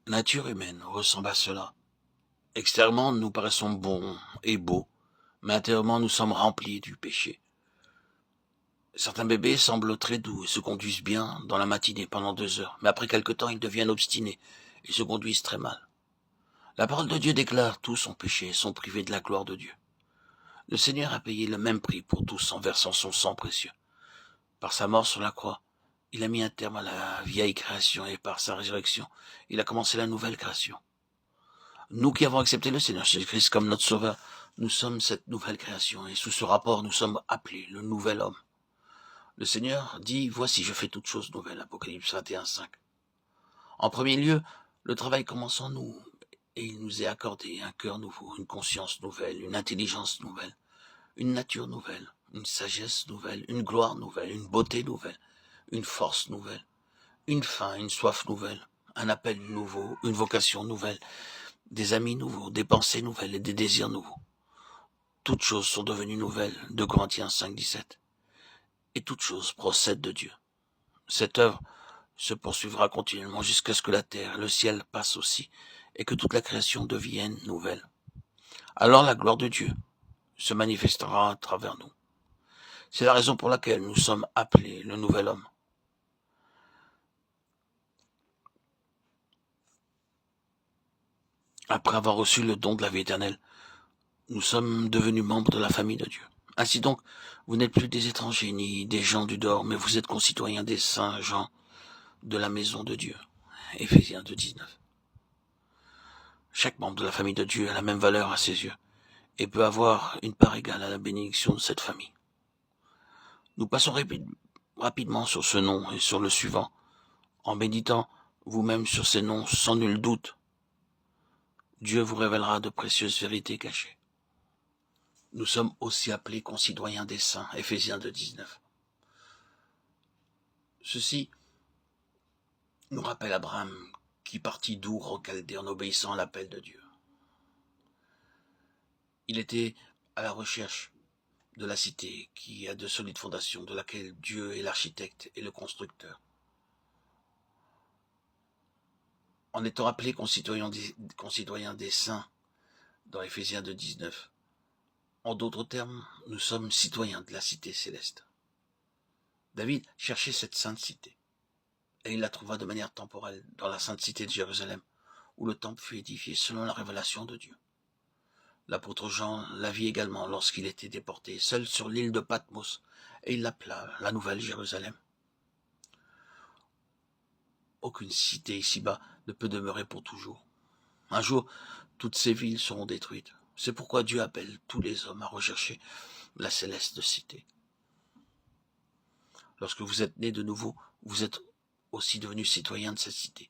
La nature humaine ressemble à cela. Extérieurement, nous paraissons bons et beaux, mais intérieurement, nous sommes remplis du péché. Certains bébés semblent très doux et se conduisent bien dans la matinée pendant 2 heures, mais après quelque temps, ils deviennent obstinés et se conduisent très mal. La parole de Dieu déclare tous sont péchés et sont privés de la gloire de Dieu. Le Seigneur a payé le même prix pour tous en versant son sang précieux. Par sa mort sur la croix, il a mis un terme à la vieille création et par sa résurrection, il a commencé la nouvelle création. Nous qui avons accepté le Seigneur Jésus-Christ comme notre Sauveur, nous sommes cette nouvelle création et sous ce rapport, nous sommes appelés le nouvel homme. Le Seigneur dit, voici, je fais toutes choses nouvelles, Apocalypse 21:5. En premier lieu, le travail commence en nous et il nous est accordé un cœur nouveau, une conscience nouvelle, une intelligence nouvelle, une nature nouvelle, une sagesse nouvelle, une gloire nouvelle, une beauté nouvelle, une force nouvelle, une faim, une soif nouvelle, un appel nouveau, une vocation nouvelle, des amis nouveaux, des pensées nouvelles et des désirs nouveaux. Toutes choses sont devenues nouvelles, 2 Corinthiens 5:17. Et toutes choses procèdent de Dieu. Cette œuvre se poursuivra continuellement jusqu'à ce que la terre et le ciel passent aussi et que toute la création devienne nouvelle. Alors la gloire de Dieu se manifestera à travers nous. C'est la raison pour laquelle nous sommes appelés le nouvel homme. Après avoir reçu le don de la vie éternelle, nous sommes devenus membres de la famille de Dieu. Ainsi donc, vous n'êtes plus des étrangers ni des gens du dehors, mais vous êtes concitoyens des saints gens de la maison de Dieu. Éphésiens 2:19. Chaque membre de la famille de Dieu a la même valeur à ses yeux et peut avoir une part égale à la bénédiction de cette famille. Nous passons rapidement sur ce nom et sur le suivant, en méditant vous-même sur ces noms sans nul doute. Dieu vous révélera de précieuses vérités cachées. Nous sommes aussi appelés concitoyens des saints, Éphésiens 2:19. Ceci nous rappelle Abraham qui partit d'Our en Chaldée en obéissant à l'appel de Dieu. Il était à la recherche de la cité qui a de solides fondations, de laquelle Dieu est l'architecte et le constructeur. En étant appelés concitoyens des saints dans Éphésiens 2:19, en d'autres termes, nous sommes citoyens de la cité céleste. David cherchait cette sainte cité, et il la trouva de manière temporelle dans la sainte cité de Jérusalem, où le temple fut édifié selon la révélation de Dieu. L'apôtre Jean la vit également lorsqu'il était déporté, seul sur l'île de Patmos, et il l'appela la Nouvelle Jérusalem. Aucune cité ici-bas ne peut demeurer pour toujours. Un jour, toutes ces villes seront détruites. C'est pourquoi Dieu appelle tous les hommes à rechercher la céleste cité. Lorsque vous êtes nés de nouveau, vous êtes aussi devenus citoyens de cette cité.